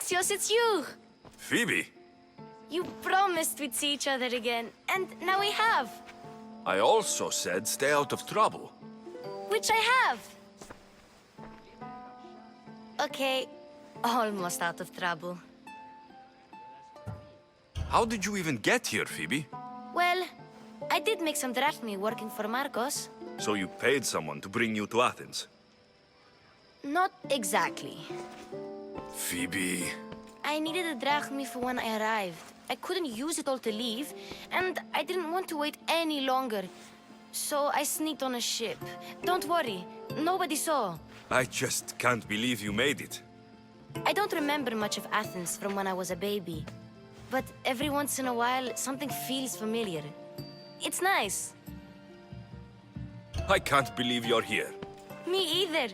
Alexios, it's you! Phoebe, You promised we'd see each other again, and now we have. I also said stay out of trouble. Which I have. Okay, almost out of trouble. How did you even get here, Phoebe? Well, I did make some drachmi working for Marcos. So you paid someone to bring you to Athens? Not exactly. Phoebe... I needed a drachmi for when I arrived. I couldn't use it all to leave, and I didn't want to wait any longer. So I sneaked on a ship. Don't worry, nobody saw. I just can't believe you made it. I don't remember much of Athens from when I was a baby. But every once in a while, something feels familiar. It's nice. I can't believe you're here. Me either.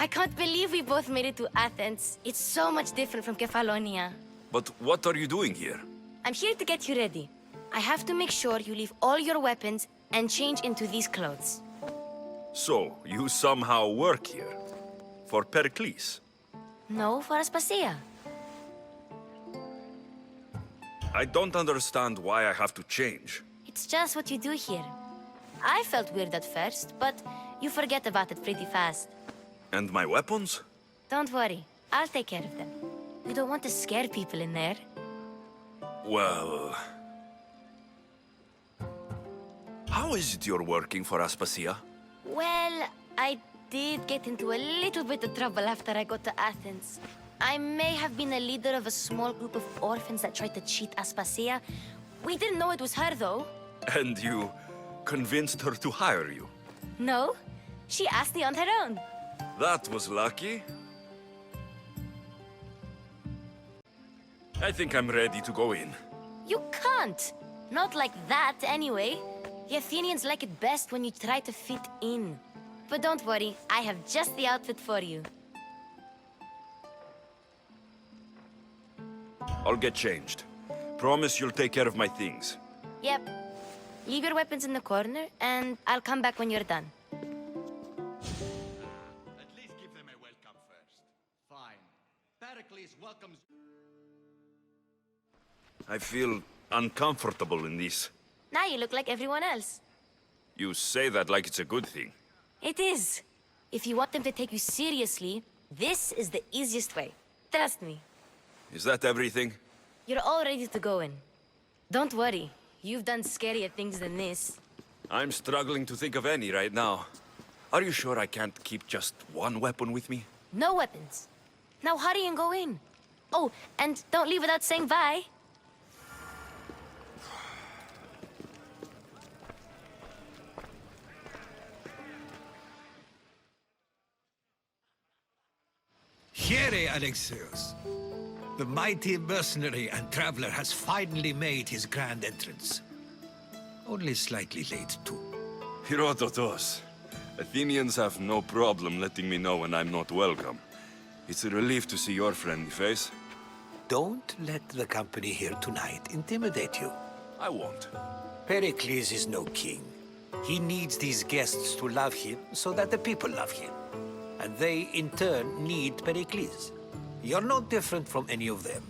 I can't believe we both made it to Athens. It's so much different from Kefalonia. But what are you doing here? I'm here to get you ready. I have to make sure you leave all your weapons and change into these clothes. So, you somehow work here? For Pericles? No, for Aspasia. I don't understand why I have to change. It's just what you do here. I felt weird at first, but you forget about it pretty fast. And my weapons? Don't worry, I'll take care of them. You don't want to scare people in there. Well... How is it you're working for Aspasia? Well, I did get into a little bit of trouble after I got to Athens. I may have been a leader of a small group of orphans that tried to cheat Aspasia. We didn't know it was her, though. And you convinced her to hire you? No, she asked me on her own. That was lucky. I think I'm ready to go in. You can't. Not like that, anyway. The Athenians like it best when you try to fit in. But don't worry, I have just the outfit for you. I'll get changed. Promise you'll take care of my things. Yep. Leave your weapons in the corner, and I'll come back when you're done. At least give them a welcome first. Fine. Pericles welcomes... I feel uncomfortable in this. Now you look like everyone else. You say that like it's a good thing. It is. If you want them to take you seriously, this is the easiest way. Trust me. Is that everything? You're all ready to go in. Don't worry. You've done scarier things than this. I'm struggling to think of any right now. Are you sure I can't keep just one weapon with me? No weapons. Now hurry and go in. Oh, and don't leave without saying bye. Here, Alexios. The mighty mercenary and traveler has finally made his grand entrance. Only slightly late, too. Herodotus. Athenians have no problem letting me know when I'm not welcome. It's a relief to see your friendly face. Don't let the company here tonight intimidate you. I won't. Pericles is no king. He needs these guests to love him so that the people love him. And they, in turn, need Pericles. You're no different from any of them.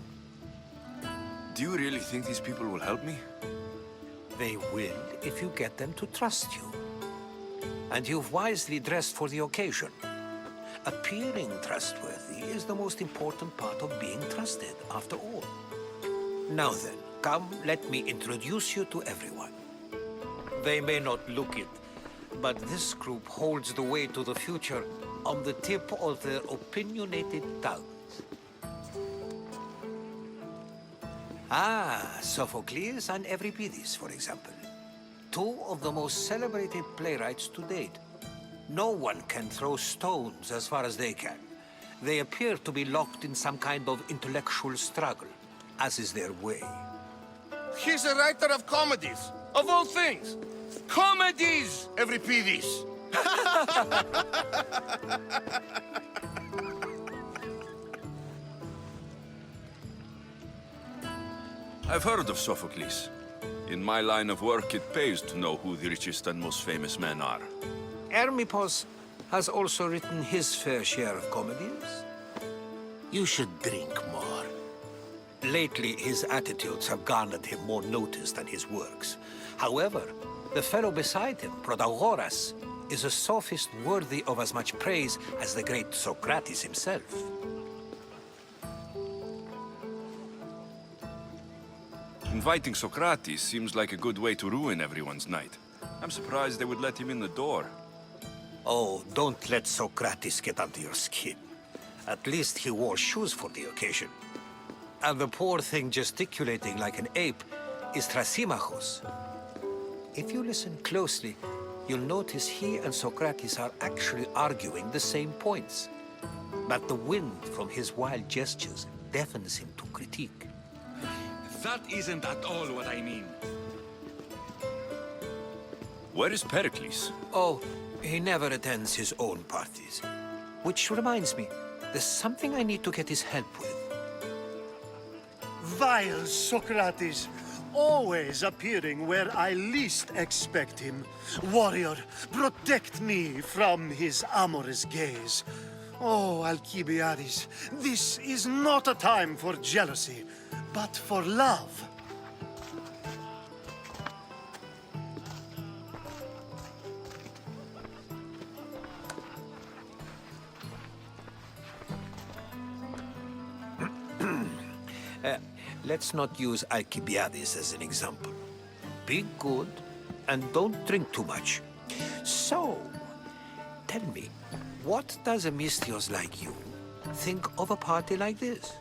Do you really think these people will help me? They will if you get them to trust you. And you've wisely dressed for the occasion. Appearing trustworthy is the most important part of being trusted, after all. Now then, come, let me introduce you to everyone. They may not look it, but this group holds the way to the future on the tip of their opinionated tongues. Ah, Sophocles and Euripides, for example. Two of the most celebrated playwrights to date. No one can throw stones as far as they can. They appear to be locked in some kind of intellectual struggle, as is their way. He's a writer of comedies, of all things. Comedies, Euripides! I've heard of Sophocles. In my line of work, it pays to know who the richest and most famous men are. Hermippos has also written his fair share of comedies. You should drink more. Lately, his attitudes have garnered him more notice than his works. However, the fellow beside him, Protagoras, is a sophist worthy of as much praise as the great Socrates himself. Inviting Socrates seems like a good way to ruin everyone's night. I'm surprised they would let him in the door. Oh, don't let Socrates get under your skin. At least he wore shoes for the occasion. And the poor thing gesticulating like an ape is Thrasymachos. If you listen closely, you'll notice he and Socrates are actually arguing the same points. But the wind from his wild gestures deafens him to critique. That isn't at all what I mean. Where is Pericles? Oh, he never attends his own parties. Which reminds me, there's something I need to get his help with. Vile Socrates, always appearing where I least expect him. Warrior, protect me from his amorous gaze. Oh, Alcibiades, this is not a time for jealousy, but for love. Let's not use Alcibiades as an example. Be good, and don't drink too much. So, tell me, what does a Mystios like you think of a party like this?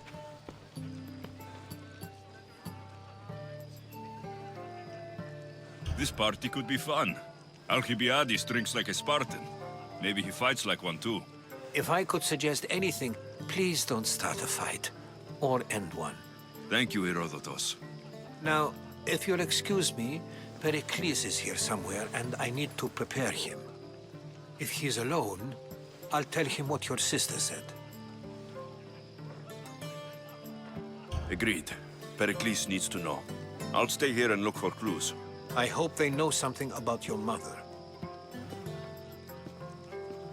This party could be fun. Alcibiades drinks like a Spartan. Maybe he fights like one too. If I could suggest anything, please don't start a fight, or end one. Thank you, Herodotus. Now, if you'll excuse me, Pericles is here somewhere, and I need to prepare him. If he's alone, I'll tell him what your sister said. Agreed. Pericles needs to know. I'll stay here and look for clues. I hope they know something about your mother.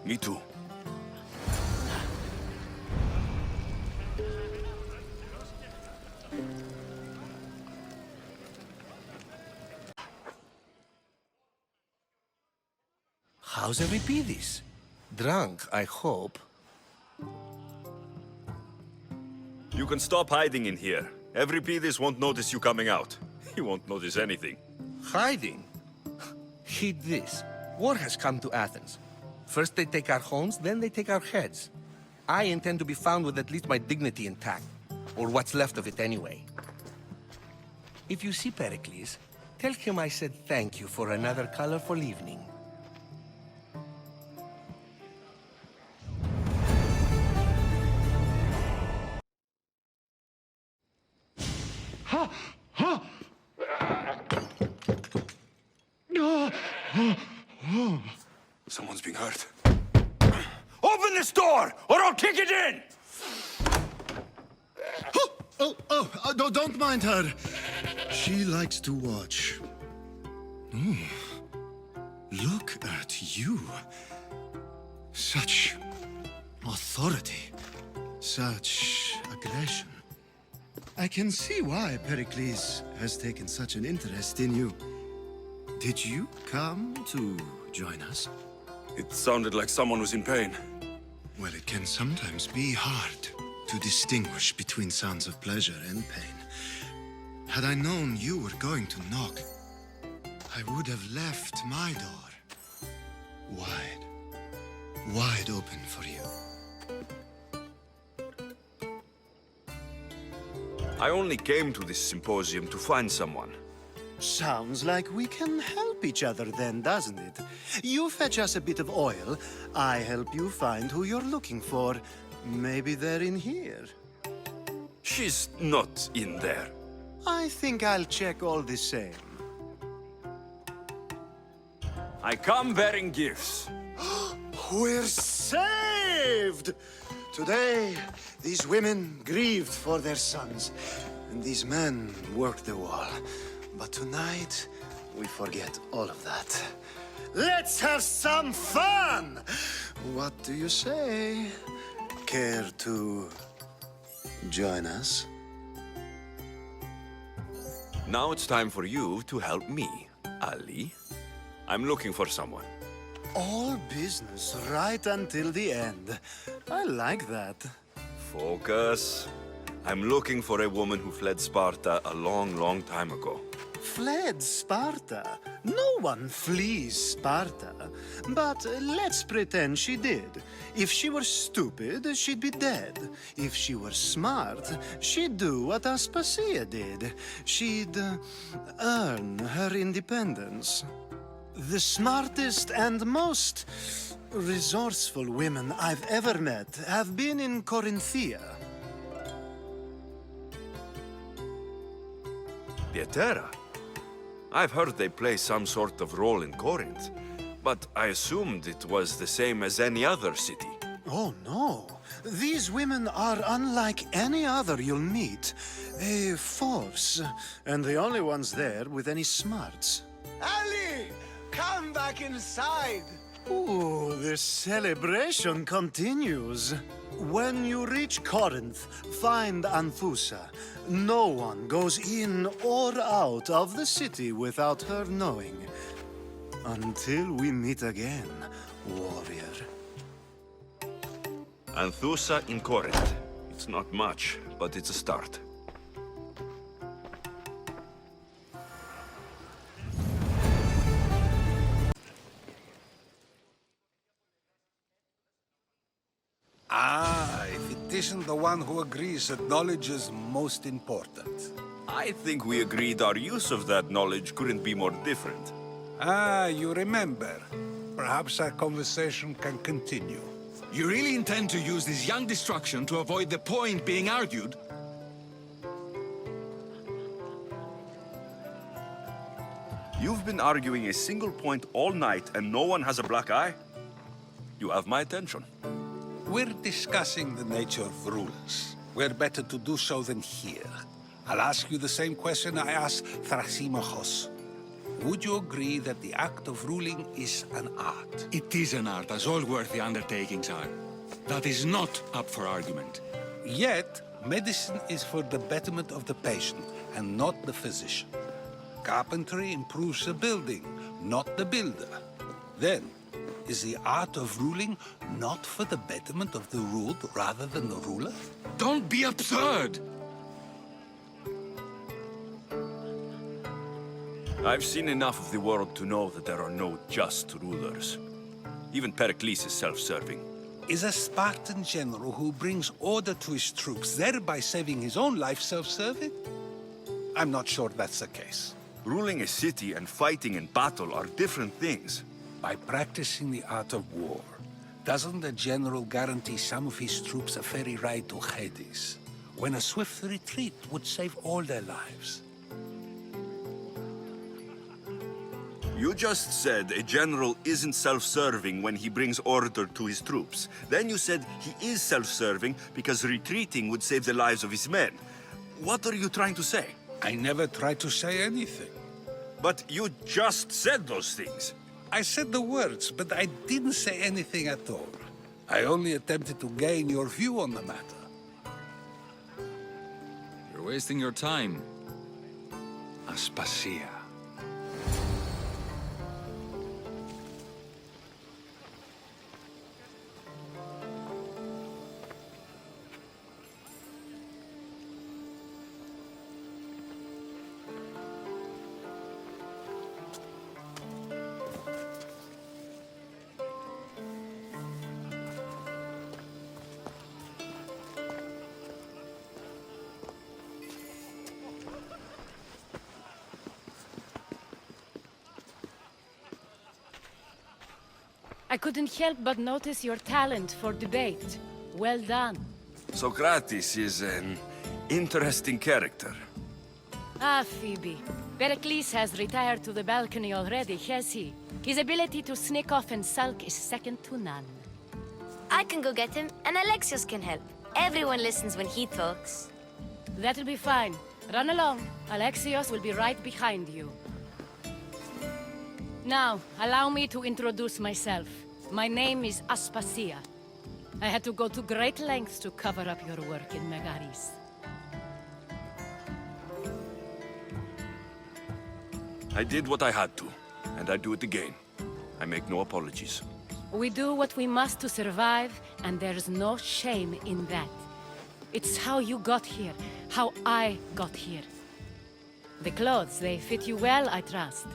Me too. How's Euripides? Drunk, I hope. You can stop hiding in here. Euripides won't notice you coming out. He won't notice anything. Hiding? Heed this. War has come to Athens. First they take our homes, then they take our heads. I intend to be found with at least my dignity intact. Or what's left of it anyway. If you see Pericles, tell him I said thank you for another colorful evening. Someone's being hurt. Open this door, or I'll kick it in! Don't mind her. She likes to watch. Look at you. Such authority. Such aggression. I can see why Pericles has taken such an interest in you. Did you come to join us? It sounded like someone was in pain. Well, it can sometimes be hard to distinguish between sounds of pleasure and pain. Had I known you were going to knock, I would have left my door wide open for you. I only came to this symposium to find someone. Sounds like we can help each other then, doesn't it? You fetch us a bit of oil, I help you find who you're looking for. Maybe they're in here. She's not in there. I think I'll check all the same. I come bearing gifts. We're saved! Today, these women grieved for their sons, and these men worked the wall. But tonight, we forget all of that. Let's have some fun! What do you say? Care to join us? Now it's time for you to help me, Ali. I'm looking for someone. All business right until the end. I like that. Focus. I'm looking for a woman who fled Sparta a long, long time ago. Fled Sparta? No one flees Sparta. But let's pretend she did. If she were stupid, she'd be dead. If she were smart, she'd do what Aspasia did. She'd earn her independence. The smartest and most resourceful women I've ever met have been in Corinthia. Pietera? I've heard they play some sort of role in Corinth, but I assumed it was the same as any other city. Oh, no. These women are unlike any other you'll meet. A force, and the only ones there with any smarts. Ali! Come back inside! Ooh, the celebration continues. When you reach Corinth, find Anthusa. No one goes in or out of the city without her knowing. Until we meet again, warrior. Anthusa in Corinth. It's not much, but it's a start. Ah, if it isn't the one who agrees that knowledge is most important. I think we agreed our use of that knowledge couldn't be more different. Ah, you remember. Perhaps our conversation can continue. You really intend to use this young destruction to avoid the point being argued? You've been arguing a single point all night and no one has a black eye? You have my attention. We're discussing the nature of rulers. Where better to do so than here? I'll ask you the same question I asked Thrasymachos. Would you agree that the act of ruling is an art? It is an art, as all worthy undertakings are. That is not up for argument. Yet, medicine is for the betterment of the patient, and not the physician. Carpentry improves the building, not the builder. Then, is the art of ruling not for the betterment of the ruled rather than the ruler? Don't be absurd! I've seen enough of the world to know that there are no just rulers. Even Pericles is self-serving. Is a Spartan general who brings order to his troops, thereby saving his own life, self-serving? I'm not sure that's the case. Ruling a city and fighting in battle are different things. By practicing the art of war, doesn't the general guarantee some of his troops a ferry ride to Hades, when a swift retreat would save all their lives? You just said a general isn't self-serving when he brings order to his troops. Then you said he is self-serving because retreating would save the lives of his men. What are you trying to say? I never tried to say anything. But you just said those things. I said the words, but I didn't say anything at all. I only attempted to gain your view on the matter. You're wasting your time. Aspasia. I couldn't help but notice your talent for debate. Well done. Socrates is an interesting character. Ah, Phoebe. Pericles has retired to the balcony already, has he? His ability to sneak off and sulk is second to none. I can go get him, and Alexios can help. Everyone listens when he talks. That'll be fine. Run along. Alexios will be right behind you. Now, allow me to introduce myself. My name is Aspasia. I had to go to great lengths to cover up your work in Megaris. I did what I had to, and I'd do it again. I make no apologies. We do what we must to survive, and there's no shame in that. It's how you got here, how I got here. The clothes, they fit you well, I trust.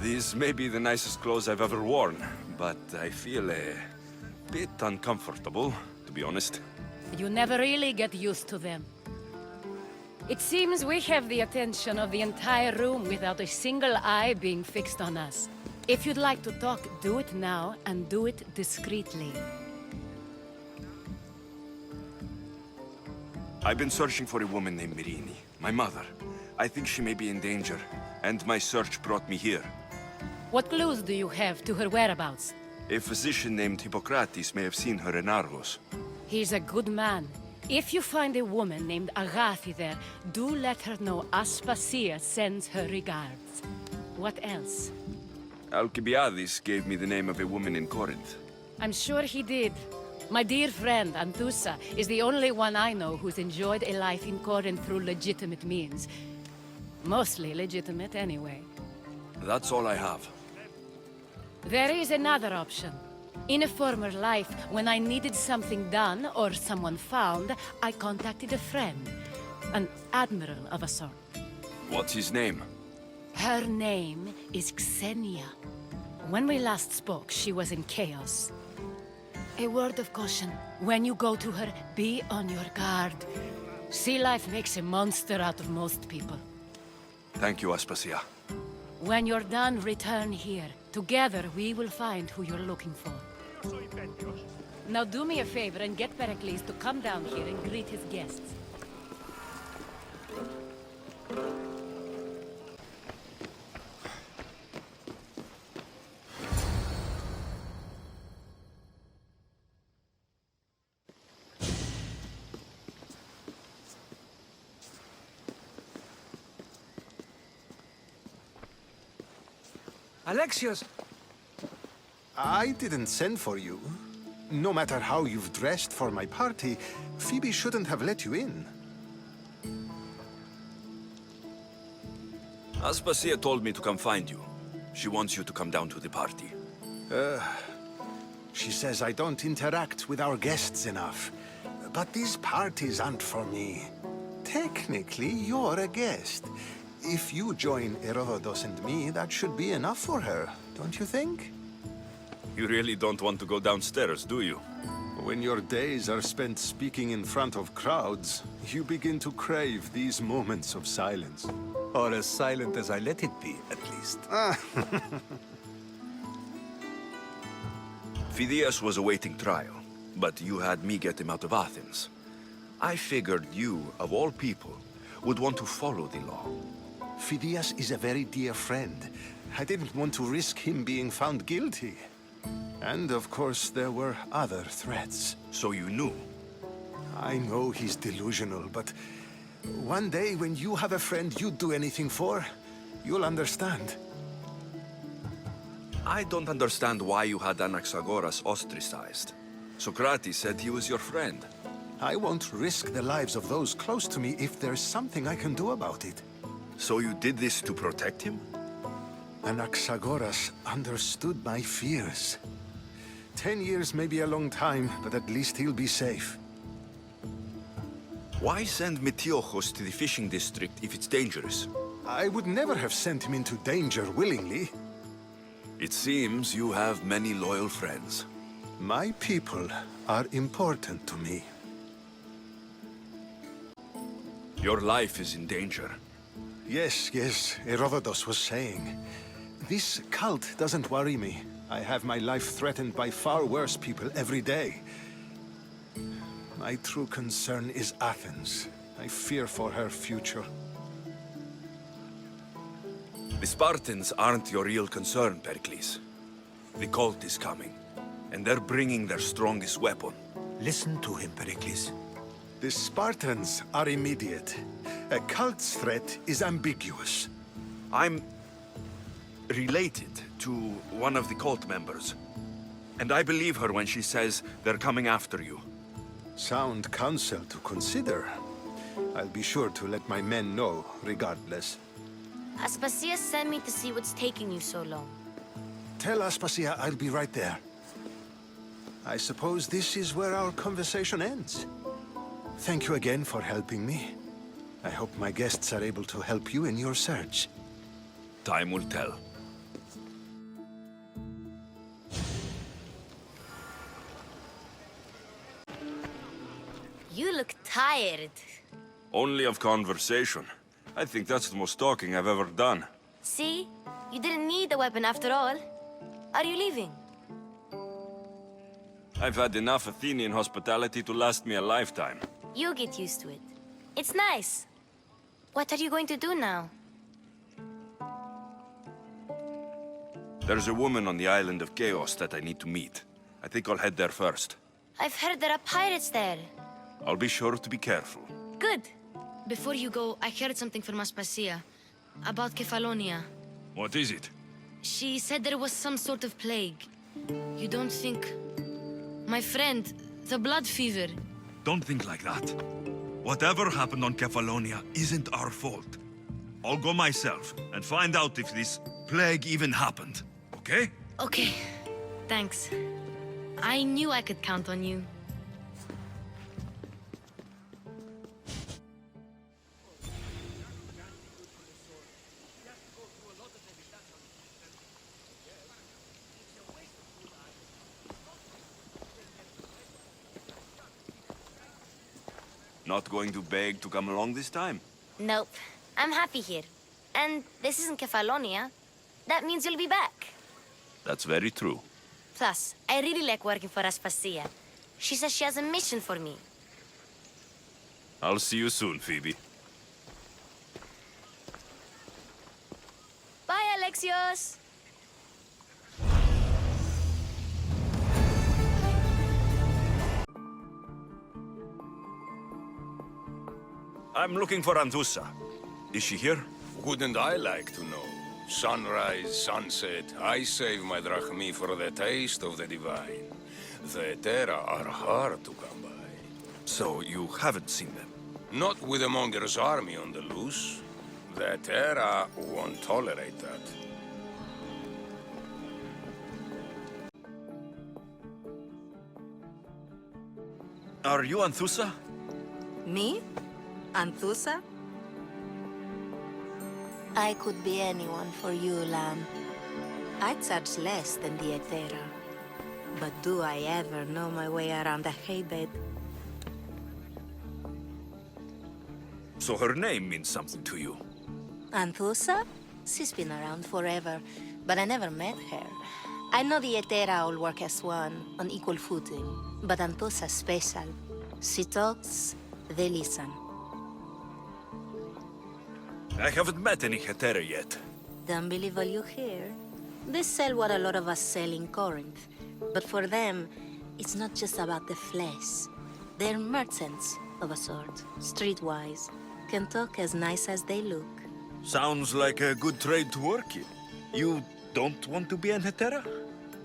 These may be the nicest clothes I've ever worn, but I feel a bit uncomfortable, to be honest. You never really get used to them. It seems we have the attention of the entire room without a single eye being fixed on us. If you'd like to talk, do it now, and do it discreetly. I've been searching for a woman named Mirini, my mother. I think she may be in danger, and my search brought me here. What clues do you have to her whereabouts? A physician named Hippocrates may have seen her in Argos. He's a good man. If you find a woman named Agathi there, do let her know Aspasia sends her regards. What else? Alcibiades gave me the name of a woman in Corinth. I'm sure he did. My dear friend, Anthusa, is the only one I know who's enjoyed a life in Corinth through legitimate means. Mostly legitimate, anyway. That's all I have. There is another option. In a former life, when I needed something done or someone found, I contacted a friend. An admiral of a sort. What's his name? Her name is Xenia. When we last spoke, she was in chaos. A word of caution. When you go to her, be on your guard. Sea life makes a monster out of most people. Thank you, Aspasia. When you're done, return here. Together, we will find who you're looking for. Now do me a favor and get Pericles to come down here and greet his guests. Alexios! I didn't send for you. No matter how you've dressed for my party, Phoebe shouldn't have let you in. Aspasia told me to come find you. She wants you to come down to the party. She says I don't interact with our guests enough. But these parties aren't for me. Technically, you're a guest. If you join Herodotus and me, that should be enough for her, don't you think? You really don't want to go downstairs, do you? When your days are spent speaking in front of crowds, you begin to crave these moments of silence. Or as silent as I let it be, at least. Phidias was awaiting trial, but you had me get him out of Athens. I figured you, of all people, would want to follow the law. Phidias is a very dear friend. I didn't want to risk him being found guilty. And of course, there were other threats. So you knew? I know he's delusional, but one day when you have a friend you'd do anything for, you'll understand. I don't understand why you had Anaxagoras ostracized. Socrates said he was your friend. I won't risk the lives of those close to me if there's something I can do about it. So you did this to protect him? Anaxagoras understood my fears. 10 years may be a long time, but at least he'll be safe. Why send Metiochos to the fishing district if it's dangerous? I would never have sent him into danger willingly. It seems you have many loyal friends. My people are important to me. Your life is in danger. Yes, Herodotus was saying. This cult doesn't worry me. I have my life threatened by far worse people every day. My true concern is Athens. I fear for her future. The Spartans aren't your real concern, Pericles. The cult is coming, and they're bringing their strongest weapon. Listen to him, Pericles. The Spartans are immediate. A cult's threat is ambiguous. I'm related to one of the cult members. And I believe her when she says they're coming after you. Sound counsel to consider. I'll be sure to let my men know, regardless. Aspasia sent me to see what's taking you so long. Tell Aspasia I'll be right there. I suppose this is where our conversation ends. Thank you again for helping me. I hope my guests are able to help you in your search. Time will tell. You look tired. Only of conversation. I think that's the most talking I've ever done. See? You didn't need the weapon after all. Are you leaving? I've had enough Athenian hospitality to last me a lifetime. You'll get used to it. It's nice. What are you going to do now? There's a woman on the island of Chaos that I need to meet. I think I'll head there first. I've heard there are pirates there. I'll be sure to be careful. Good. Before you go, I heard something from Aspasia. About Kefalonia. What is it? She said there was some sort of plague. You don't think... My friend, the blood fever. Don't think like that. Whatever happened on Kefalonia isn't our fault. I'll go myself and find out if this plague even happened, okay? Okay. Thanks. I knew I could count on you. Not going to beg to come along this time? Nope. I'm happy here. And this isn't Kefalonia. That means you'll be back. That's very true. Plus, I really like working for Aspasia. She says she has a mission for me. I'll see you soon, Phoebe. Bye, Alexios! I'm looking for Anthusa. Is she here? Wouldn't I like to know? Sunrise, sunset, I save my drachmi for the taste of the divine. The Terra are hard to come by. So you haven't seen them? Not with a monger's army on the loose. The Terra won't tolerate that. Are you Anthusa? Me? Anthusa? I could be anyone for you, Lamb. I charge less than the Aetera. But do I ever know my way around a haybed? So her name means something to you? Anthusa? She's been around forever, but I never met her. I know the Aetera all work as one, on equal footing. But Anthusa's special. She talks, they listen. I haven't met any Hetera yet. Don't believe all you hear. They sell what a lot of us sell in Corinth. But for them, it's not just about the flesh. They're merchants of a sort, streetwise. Can talk as nice as they look. Sounds like a good trade to work in. You don't want to be an Hetera?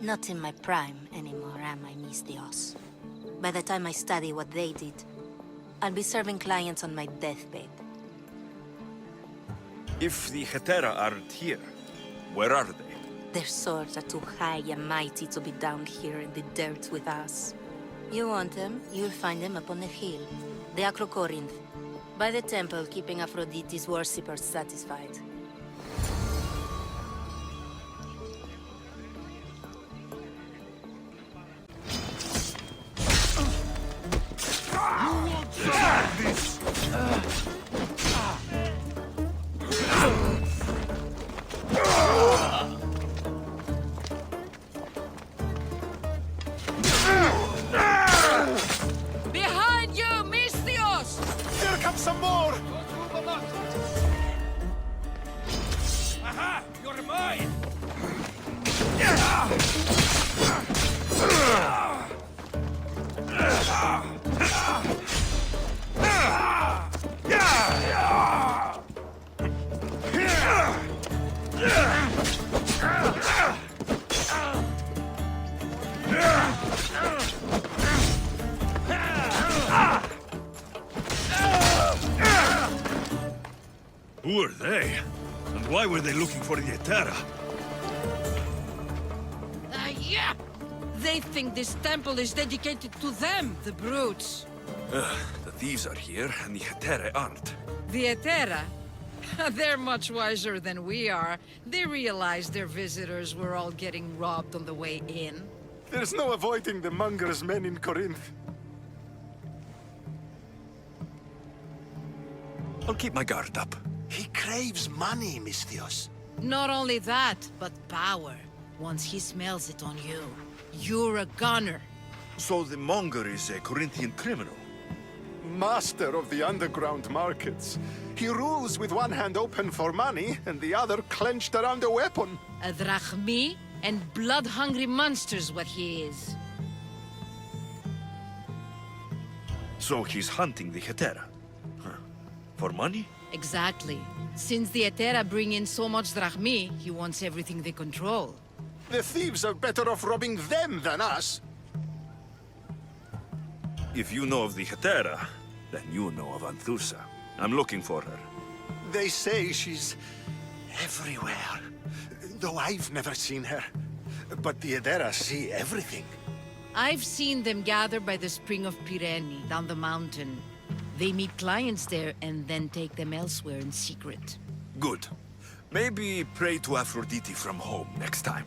Not in my prime anymore, am I, Miss Dios? By the time I study what they did, I'll be serving clients on my deathbed. If the Hetera aren't here, where are they? Their swords are too high and mighty to be down here in the dirt with us. You want them, you'll find them up on the hill. The Acrocorinth. By the temple, keeping Aphrodite's worshippers satisfied. Behind you, Mystios! Here comes some more! Aha! You're mine! Who are they? And why were they looking for the Hetera? Yeah! They think this temple is dedicated to them, the brutes. The thieves are here, and the Hetera aren't. The Hetera? They're much wiser than we are. They realized their visitors were all getting robbed on the way in. There's no avoiding the monger's men in Corinth. I'll keep my guard up. He craves money, Misthios. Not only that, but power. Once he smells it on you, you're a gunner. So the monger is a Corinthian criminal? Master of the underground markets. He rules with one hand open for money and the other clenched around a weapon. A drachmi and blood-hungry monster's what he is. So he's hunting the Hetera? Huh. For money? Exactly. Since the Hetera bring in so much drachmi, he wants everything they control. The thieves are better off robbing them than us. If you know of the Hetera, then you know of Anthusa. I'm looking for her. They say she's everywhere, though I've never seen her. But the Edera see everything. I've seen them gather by the spring of Pirene, down the mountain. They meet clients there and then take them elsewhere in secret. Good. Maybe pray to Aphrodite from home next time.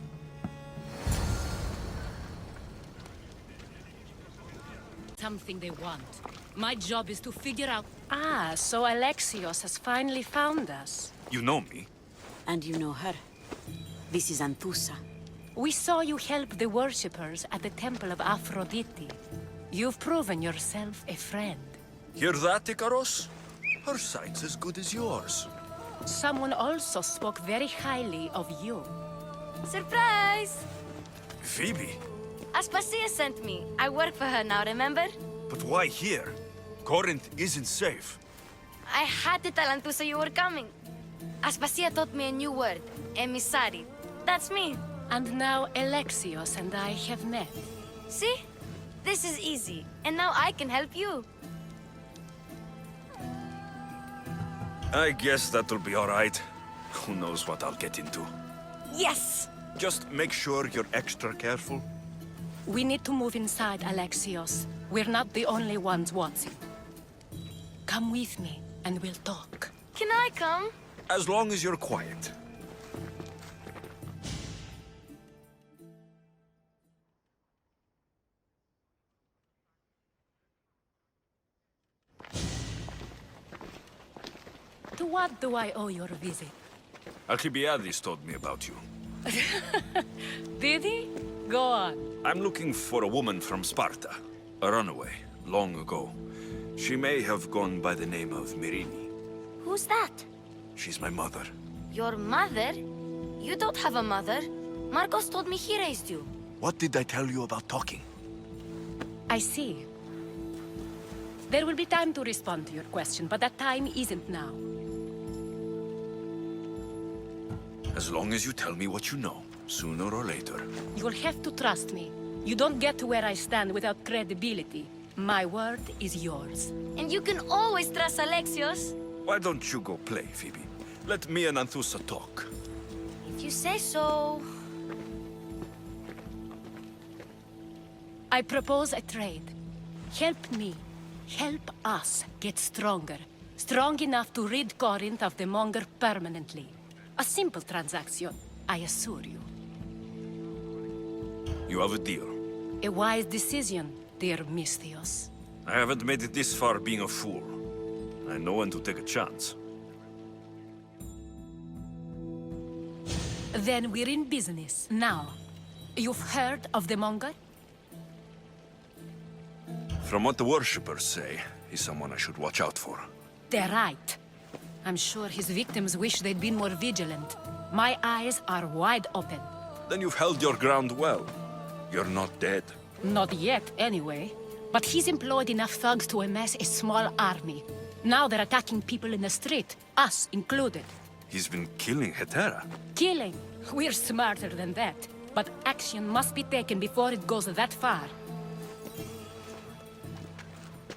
Something they want. My job is to figure out... Ah, so Alexios has finally found us. You know me? And you know her. This is Anthusa. We saw you help the worshippers at the Temple of Aphrodite. You've proven yourself a friend. Hear that, Ikaros? Her sight's as good as yours. Someone also spoke very highly of you. Surprise! Phoebe? Aspasia sent me. I work for her now, remember? But why here? Corinth isn't safe. I had to tell Anthusa you were coming. Aspasia taught me a new word, emissary. That's me. And now Alexios and I have met. See? This is easy. And now I can help you. I guess that'll be all right. Who knows what I'll get into. Yes! Just make sure you're extra careful. We need to move inside, Alexios. We're not the only ones watching. Come with me, and we'll talk. Can I come? As long as you're quiet. To what do I owe your visit? Alcibiades told me about you. Did he? Go on. I'm looking for a woman from Sparta. A runaway, long ago. She may have gone by the name of Myrine. Who's that? She's my mother. Your mother? You don't have a mother. Marcos told me he raised you. What did I tell you about talking? I see. There will be time to respond to your question, but that time isn't now. As long as you tell me what you know, sooner or later. You'll have to trust me. You don't get to where I stand without credibility. My word is yours. And you can always trust Alexios. Why don't you go play, Phoebe? Let me and Anthusa talk. If you say so... I propose a trade. Help me. Help us get stronger. Strong enough to rid Corinth of the monger permanently. A simple transaction, I assure you. You have a deal. A wise decision, dear Misthios. I haven't made it this far being a fool. I know when to take a chance. Then we're in business. Now, you've heard of the monger? From what the worshippers say, he's someone I should watch out for. They're right. I'm sure his victims wish they'd been more vigilant. My eyes are wide open. Then you've held your ground well. You're not dead. Not yet, anyway. But he's employed enough thugs to amass a small army. Now they're attacking people in the street, us included. He's been killing Hetera. Killing? We're smarter than that. But action must be taken before it goes that far.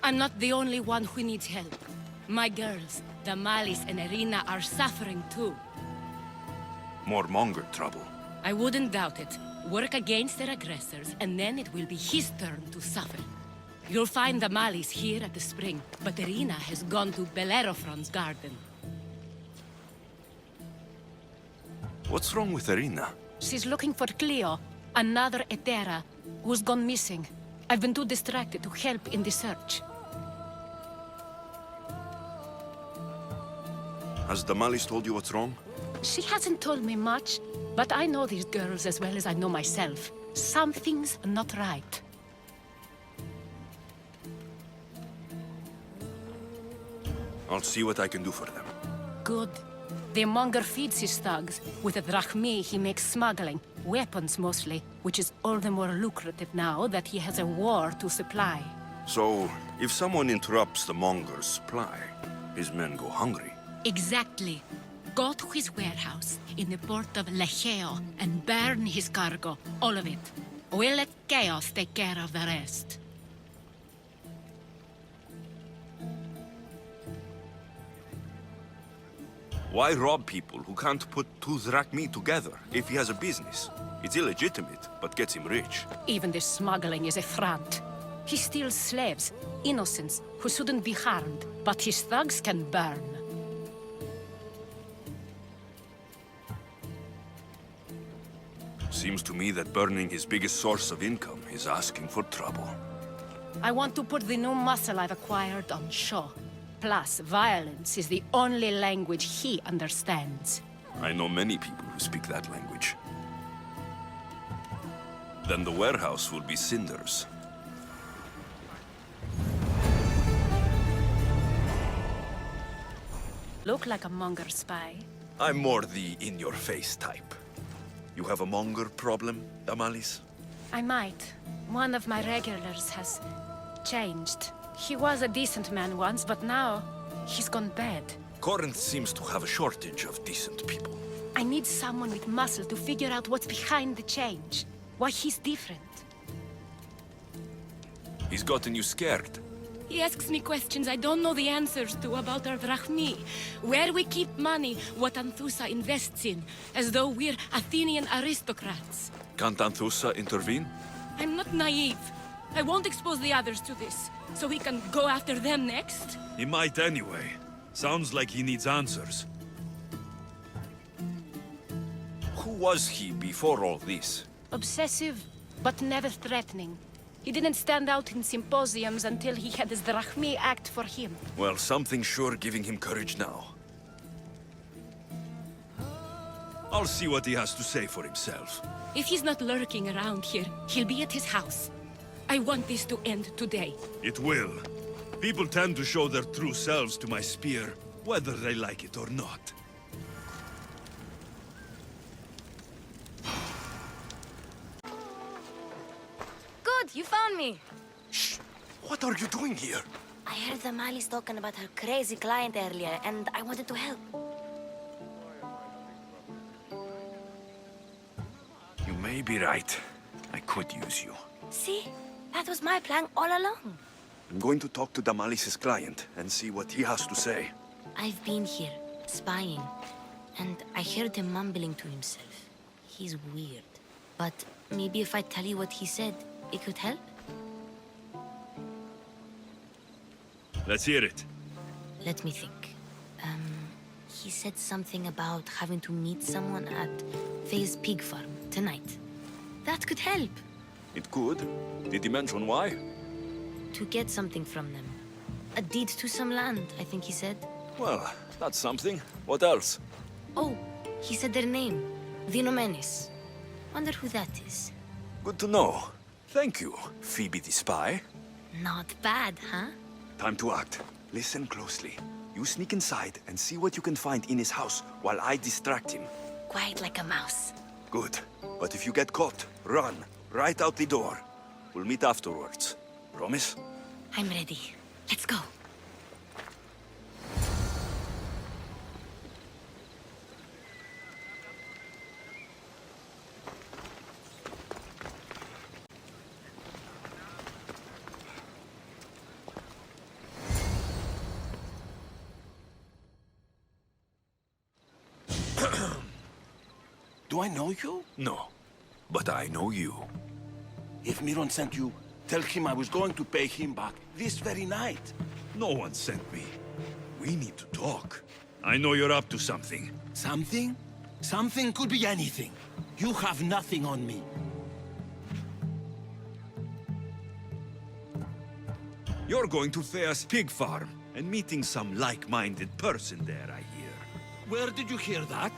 I'm not the only one who needs help. My girls, Damalis and Irina are suffering too. More Monger trouble. I wouldn't doubt it. Work against their aggressors, and then it will be his turn to suffer. You'll find Damalis here at the spring, but Irina has gone to Bellerophon's garden. What's wrong with Irina? She's looking for Cleo, another Etera, who's gone missing. I've been too distracted to help in the search. Has Damalis told you what's wrong? She hasn't told me much, but I know these girls as well as I know myself. Something's not right. I'll see what I can do for them. Good. The monger feeds his thugs. With the drachmi, he makes smuggling. Weapons, mostly. Which is all the more lucrative now that he has a war to supply. So, if someone interrupts the Monger's supply, his men go hungry. Exactly. Go to his warehouse in the port of Lecheo and burn his cargo. All of it. We'll let Chaos take care of the rest. Why rob people who can't put two drachmi together if he has a business? It's illegitimate, but gets him rich. Even this smuggling is a front. He steals slaves, innocents, who shouldn't be harmed, but his thugs can burn. Seems to me that burning his biggest source of income is asking for trouble. I want to put the new muscle I've acquired on show. Plus, violence is the only language he understands. I know many people who speak that language. Then the warehouse will be cinders. Look like a monger spy. I'm more the in-your-face type. You have a monger problem, Damalis? I might. One of my regulars has changed. He was a decent man once, but now he's gone bad. Corinth seems to have a shortage of decent people. I need someone with muscle to figure out what's behind the change. Why he's different. He's gotten you scared. He asks me questions I don't know the answers to about our drachmi. Where we keep money, what Anthusa invests in. As though we're Athenian aristocrats. Can't Anthusa intervene? I'm not naive. I won't expose the others to this. So he can go after them next? He might anyway. Sounds like he needs answers. Who was he before all this? Obsessive, but never threatening. He didn't stand out in symposiums until he had his drachmi act for him. Well, something's sure giving him courage now. I'll see what he has to say for himself. If he's not lurking around here, he'll be at his house. I want this to end today. It will. People tend to show their true selves to my spear, whether they like it or not. Good, you found me. Shh! What are you doing here? I heard Damalis talking about her crazy client earlier, and I wanted to help. You may be right. I could use you. See? That was my plan all along. I'm going to talk to Damalis' client and see what he has to say. I've been here, spying, and I heard him mumbling to himself. He's weird. But maybe if I tell you what he said, it could help? Let's hear it. Let me think. He said something about having to meet someone at Faye's pig farm tonight. That could help. It could. Did he mention why? To get something from them. A deed to some land, I think he said. Well, that's something. What else? Oh, he said their name. Vinomenes. Wonder who that is. Good to know. Thank you, Phoebe the spy. Not bad, huh? Time to act. Listen closely. You sneak inside and see what you can find in his house while I distract him. Quiet like a mouse. Good. But if you get caught, run. Right out the door. We'll meet afterwards. Promise? I'm ready. Let's go. Do I know you? No, but I know you. If Miron sent you, tell him I was going to pay him back this very night. No one sent me. We need to talk. I know you're up to something. Something? Something could be anything. You have nothing on me. You're going to Thea's pig farm and meeting some like-minded person there, I hear. Where did you hear that?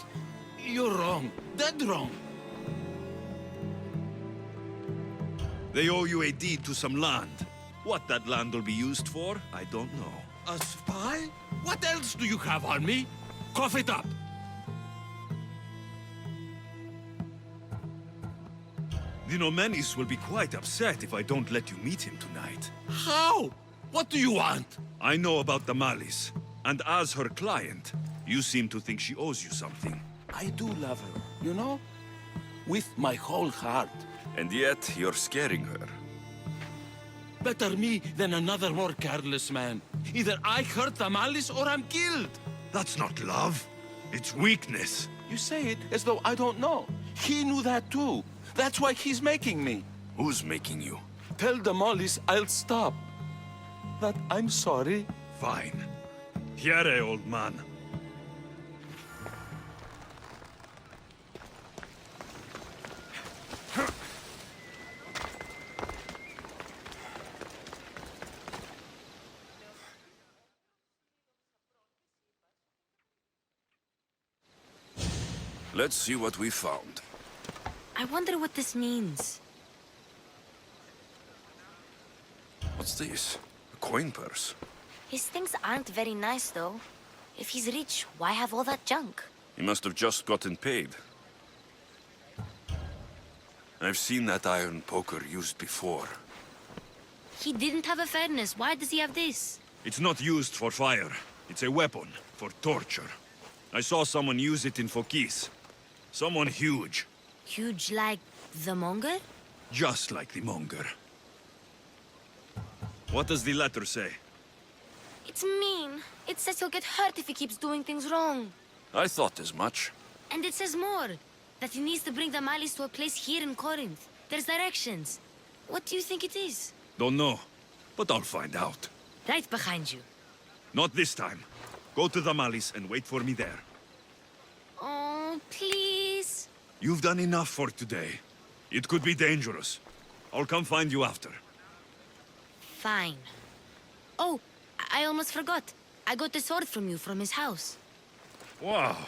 You're wrong. Dead wrong. They owe you a deed to some land. What that land will be used for, I don't know. A spy? What else do you have on me? Cough it up. The Nomenis will be quite upset if I don't let you meet him tonight. How? What do you want? I know about the Malis, and as her client, you seem to think she owes you something. I do love her, you know? With my whole heart. And yet, you're scaring her. Better me than another more careless man. Either I hurt the Malice or I'm killed. That's not love. It's weakness. You say it as though I don't know. He knew that too. That's why he's making me. Who's making you? Tell the Mollies I'll stop. That I'm sorry. Fine. Here, old man. Let's see what we found. I wonder what this means. What's this? A coin purse. His things aren't very nice, though. If he's rich, why have all that junk? He must have just gotten paid. I've seen that iron poker used before. He didn't have a furnace. Why does he have this? It's not used for fire. It's a weapon for torture. I saw someone use it in Fokis. Someone huge. Huge like the monger? Just like the monger. What does the letter say? It's mean. It says he'll get hurt if he keeps doing things wrong. I thought as much. And it says more. That he needs to bring the Malis to a place here in Corinth. There's directions. What do you think it is? Don't know, but I'll find out. Right behind you. Not this time. Go to the Malis and wait for me there. Oh, please. You've done enough for today. It could be dangerous. I'll come find you after. Fine. Oh, I almost forgot. I got the sword from you from his house. Wow,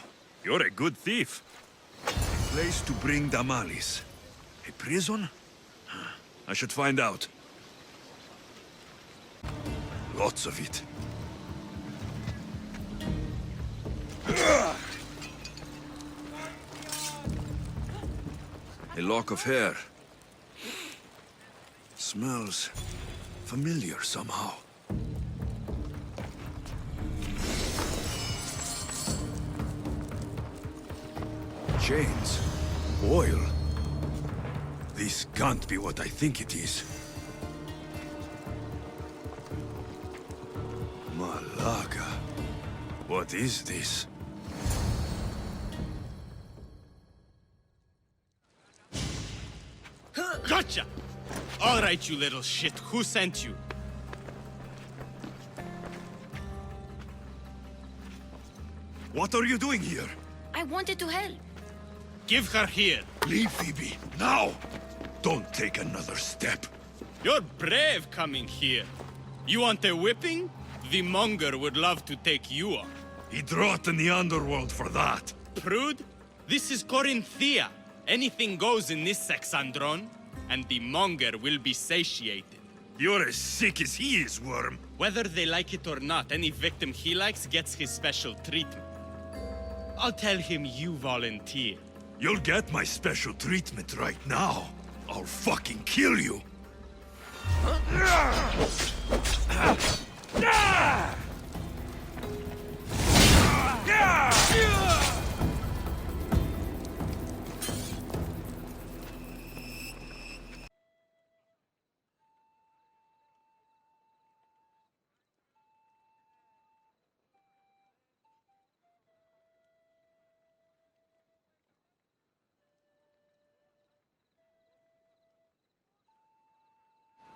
you're a good thief. A place to bring Damalis. A prison? I should find out. Lots of it. A lock of hair. Smells familiar somehow. Chains. Oil. This can't be what I think it is. Malaga. What is this? Gotcha! All right, you little shit. Who sent you? What are you doing here? I wanted to help. Give her here. Leave, Phoebe. Now! Don't take another step. You're brave coming here. You want a whipping? The monger would love to take you on. He'd rot in the underworld for that. Prude, this is Corinthia. Anything goes in this Sexandron, and the monger will be satiated. You're as sick as he is, Worm. Whether they like it or not, any victim he likes gets his special treatment. I'll tell him you volunteer. You'll get my special treatment right now. I'll fucking kill you.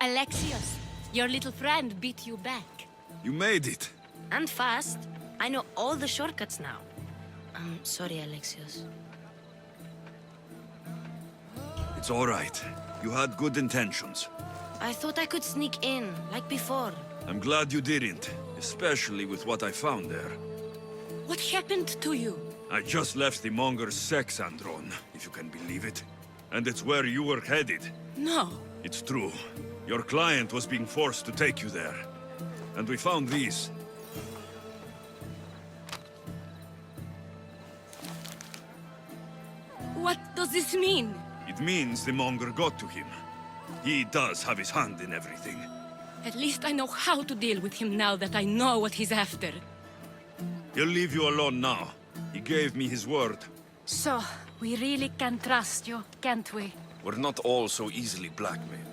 Alexios, your little friend beat you back. You made it. And fast. I know all the shortcuts now. I'm sorry, Alexios. It's all right. You had good intentions. I thought I could sneak in, like before. I'm glad you didn't, especially with what I found there. What happened to you? I just left the Monger's sex andron, if you can believe it. And it's where you were headed. No. It's true. Your client was being forced to take you there. And we found these. What does this mean? It means the Monger got to him. He does have his hand in everything. At least I know how to deal with him now that I know what he's after. He'll leave you alone now. He gave me his word. So, we really can trust you, can't we? We're not all so easily blackmailed.